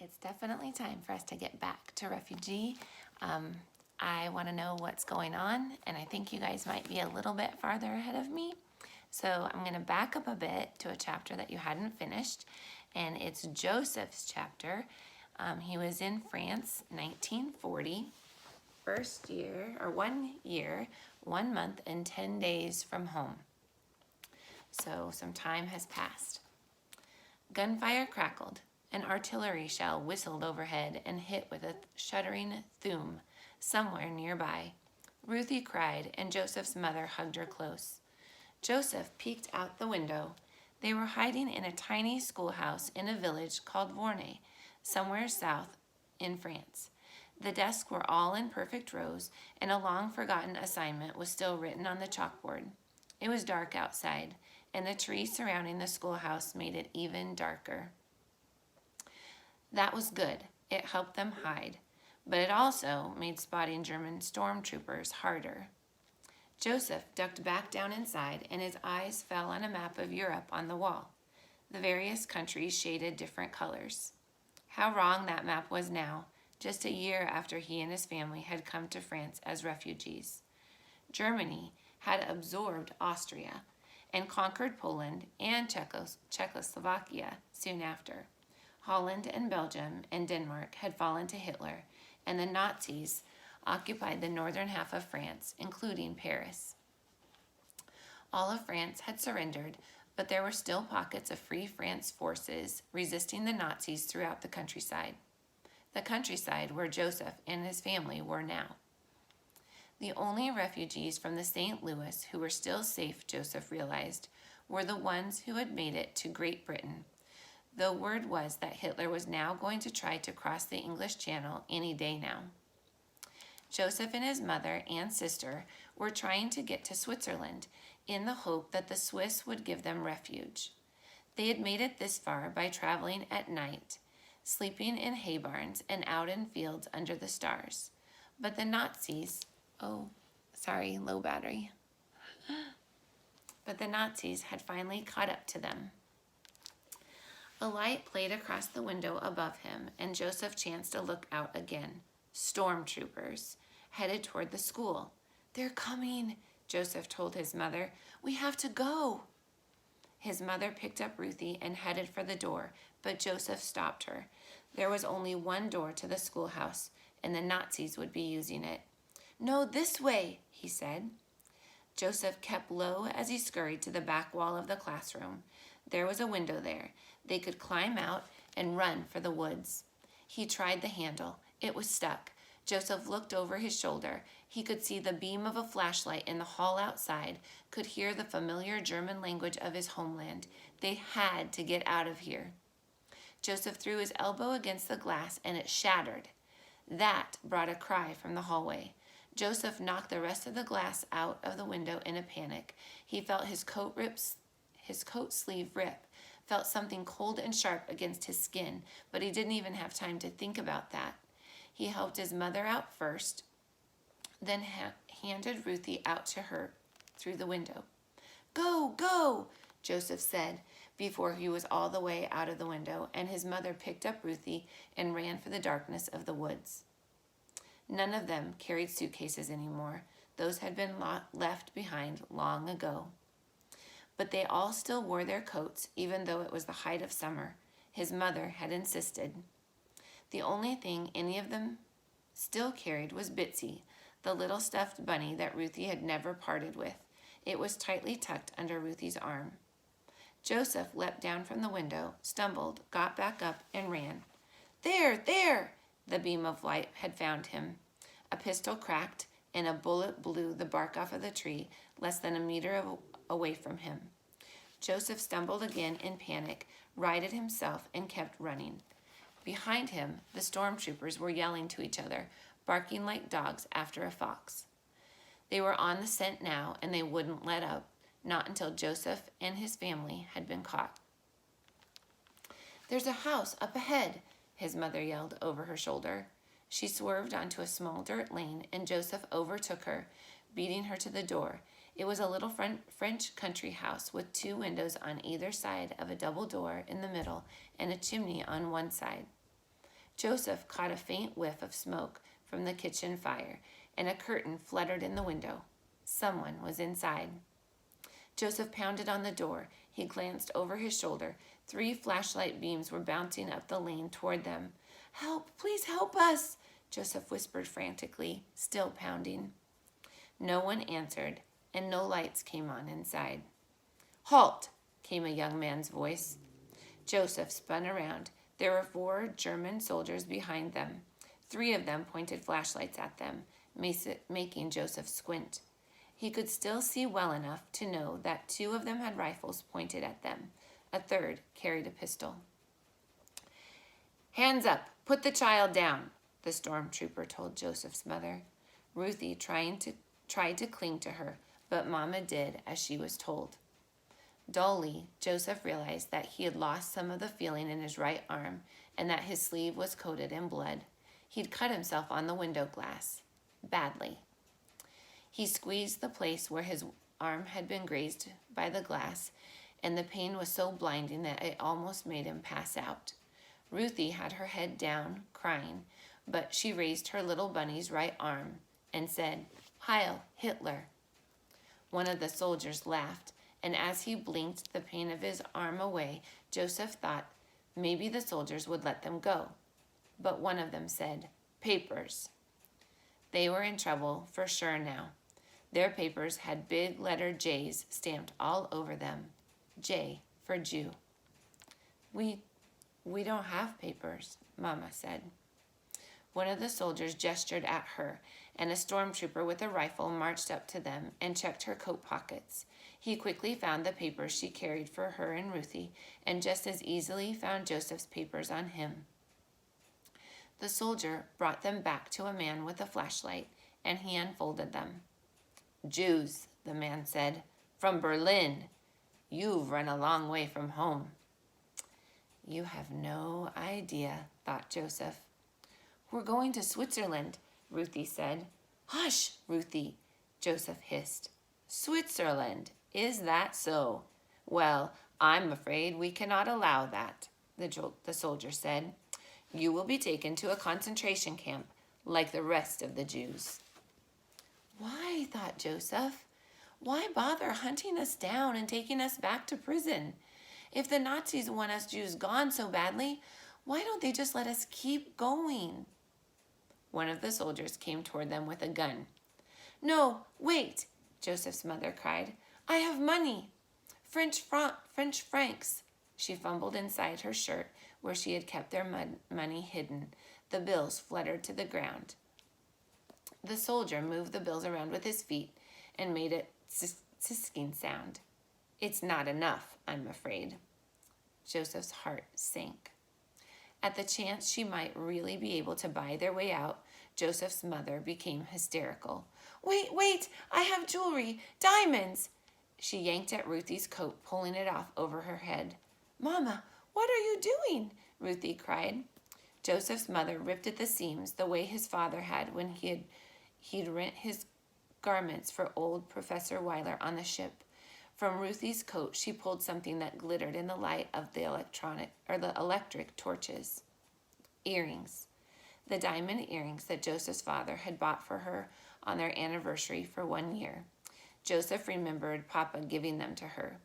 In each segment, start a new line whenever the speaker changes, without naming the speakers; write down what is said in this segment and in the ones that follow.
It's definitely time for us to get back to refugee. I want to know what's going on, and I think you guys might be a little bit farther ahead of me. So I'm going to back up a bit to a chapter that you hadn't finished, and it's Joseph's chapter. He was in France, 1940, first year, or 1 year, 1 month, and 10 days from home. So some time has passed. Gunfire crackled. An artillery shell whistled overhead and hit with a shuddering thum somewhere nearby. Ruthie cried, and Joseph's mother hugged her close. Joseph peeked out the window. They were hiding in a tiny schoolhouse in a village called Vornay, somewhere south in France. The desks were all in perfect rows, and a long-forgotten assignment was still written on the chalkboard. It was dark outside, and the trees surrounding the schoolhouse made it even darker. That was good. It helped them hide, but it also made spotting German stormtroopers harder. Joseph ducked back down inside, and his eyes fell on a map of Europe on the wall. The various countries shaded different colors. How wrong that map was now, just a year after he and his family had come to France as refugees. Germany had absorbed Austria and conquered Poland and Czechoslovakia soon after. Holland and Belgium and Denmark had fallen to Hitler, and the Nazis occupied the northern half of France, including Paris. All of France had surrendered, but there were still pockets of Free France forces resisting the Nazis throughout the countryside where Joseph and his family were now. The only refugees from the St. Louis who were still safe, Joseph realized, were the ones who had made it to Great Britain, though word was that Hitler was now going to try to cross the English Channel any day now. Joseph and his mother and sister were trying to get to Switzerland in the hope that the Swiss would give them refuge. They had made it this far by traveling at night, sleeping in hay barns and out in fields under the stars. But the Nazis, low battery. But the Nazis had finally caught up to them. A light played across the window above him, and Joseph chanced to look out again. Stormtroopers, headed toward the school. "They're coming," Joseph told his mother. "We have to go." His mother picked up Ruthie and headed for the door, but Joseph stopped her. There was only one door to the schoolhouse, and the Nazis would be using it. "No, this way," he said. Joseph kept low as he scurried to the back wall of the classroom. There was a window there. They could climb out and run for the woods. He tried the handle. It was stuck. Joseph looked over his shoulder. He could see the beam of a flashlight in the hall outside, could hear the familiar German language of his homeland. They had to get out of here. Joseph threw his elbow against the glass, and it shattered. That brought a cry from the hallway. Joseph knocked the rest of the glass out of the window in a panic. He felt his coat sleeve rip, felt something cold and sharp against his skin, but he didn't even have time to think about that. He helped his mother out first, then handed Ruthie out to her through the window. "Go, go," Joseph said before he was all the way out of the window, and his mother picked up Ruthie and ran for the darkness of the woods. None of them carried suitcases anymore. Those had been left behind long ago. But they all still wore their coats, even though it was the height of summer. His mother had insisted. The only thing any of them still carried was Bitsy, the little stuffed bunny that Ruthie had never parted with. It was tightly tucked under Ruthie's arm. Joseph leapt down from the window, stumbled, got back up, and ran. "There, there!" The beam of light had found him. A pistol cracked, and a bullet blew the bark off of the tree less than a meter away from him. Joseph stumbled again in panic, righted himself, and kept running. Behind him, the stormtroopers were yelling to each other, barking like dogs after a fox. They were on the scent now, and they wouldn't let up, not until Joseph and his family had been caught. "There's a house up ahead," his mother yelled over her shoulder. She swerved onto a small dirt lane, and Joseph overtook her, beating her to the door. It was a little French country house with 2 windows on either side of a double door in the middle and a chimney on one side. Joseph caught a faint whiff of smoke from the kitchen fire, and a curtain fluttered in the window. Someone was inside. Joseph pounded on the door. He glanced over his shoulder. 3 flashlight beams were bouncing up the lane toward them. "Help! Please help us!" Joseph whispered frantically, still pounding. No one answered, and no lights came on inside. "Halt!" came a young man's voice. Joseph spun around. There were 4 German soldiers behind them. 3 of them pointed flashlights at them, making Joseph squint. He could still see well enough to know that 2 of them had rifles pointed at them. A third carried a pistol. "Hands up! Put the child down!" the stormtrooper told Joseph's mother. Ruthie tried to cling to her, but Mama did as she was told. Dully, Joseph realized that he had lost some of the feeling in his right arm and that his sleeve was coated in blood. He'd cut himself on the window glass. Badly. He squeezed the place where his arm had been grazed by the glass, and the pain was so blinding that it almost made him pass out. Ruthie had her head down, crying, but she raised her little bunny's right arm and said, "Heil Hitler." One of the soldiers laughed, and as he blinked the pain of his arm away, Joseph thought maybe the soldiers would let them go. But one of them said, "Papers." They were in trouble for sure now. Their papers had big letter J's stamped all over them. J for Jew. We don't have papers," Mama said. One of the soldiers gestured at her, and a stormtrooper with a rifle marched up to them and checked her coat pockets. He quickly found the papers she carried for her and Ruthie, and just as easily found Joseph's papers on him. The soldier brought them back to a man with a flashlight, and he unfolded them. "Jews," the man said, "from Berlin. You've run a long way from home." "You have no idea," thought Joseph. "We're going to Switzerland," Ruthie said. "Hush, Ruthie," Joseph hissed. "Switzerland, is that so? Well, I'm afraid we cannot allow that," the soldier said. "You will be taken to a concentration camp like the rest of the Jews." Why, thought Joseph, why bother hunting us down and taking us back to prison? If the Nazis want us Jews gone so badly, why don't they just let us keep going? One of the soldiers came toward them with a gun. "No, wait," Joseph's mother cried. "I have money. French francs." She fumbled inside her shirt where she had kept their money hidden. The bills fluttered to the ground. The soldier moved the bills around with his feet and made a sisking sound. "It's not enough, I'm afraid." Joseph's heart sank. At the chance she might really be able to buy their way out, Joseph's mother became hysterical. Wait, I have jewelry, diamonds." She yanked at Ruthie's coat, pulling it off over her head. "Mama, what are you doing?" Ruthie cried. Joseph's mother ripped at the seams the way his father had when he'd rent his garments for old Professor Weiler on the ship. From Ruthie's coat, she pulled something that glittered in the light of the electric torches. Earrings. The diamond earrings that Joseph's father had bought for her on their anniversary for 1 year. Joseph remembered Papa giving them to her,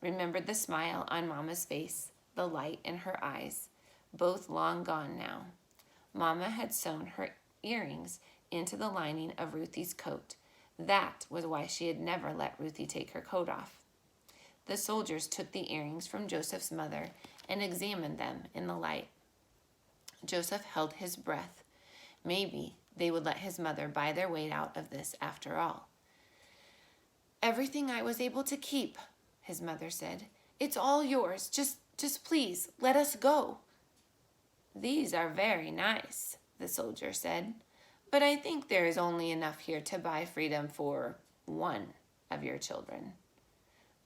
remembered the smile on Mama's face, the light in her eyes, both long gone now. Mama had sewn her earrings into the lining of Ruthie's coat. That was why she had never let Ruthie take her coat off. The soldiers took the earrings from Joseph's mother and examined them in the light. Joseph held his breath. Maybe they would let his mother buy their way out of this after all. "Everything I was able to keep," his mother said. "It's all yours. Just please, let us go." "These are very nice," the soldier said. "But I think there is only enough here to buy freedom for one of your children."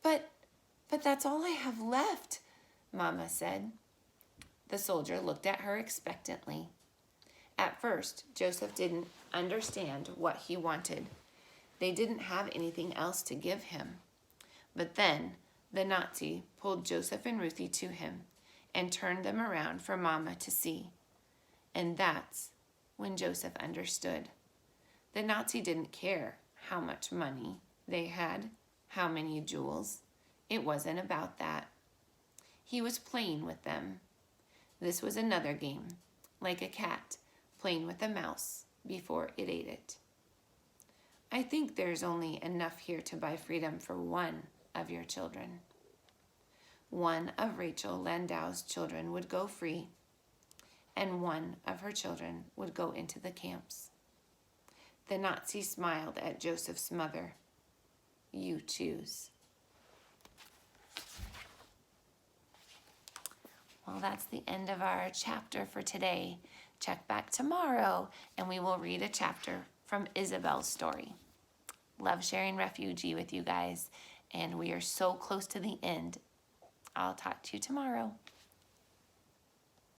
But that's all I have left," Mama said. The soldier looked at her expectantly. At first, Joseph didn't understand what he wanted. They didn't have anything else to give him. But then the Nazi pulled Joseph and Ruthie to him and turned them around for Mama to see. And that's when Joseph understood. The Nazi didn't care how much money they had, how many jewels. It wasn't about that. He was playing with them. This was another game, like a cat playing with a mouse before it ate it. I think there's only enough here to buy freedom for one of your children. One of Rachel Landau's children would go free, and one of her children would go into the camps. The Nazi smiled at Joseph's mother. You choose. Well, that's the end of our chapter for today. Check back tomorrow, and we will read a chapter from Isabel's story. Love sharing Refugee with you guys, and we are so close to the end. I'll talk to you tomorrow.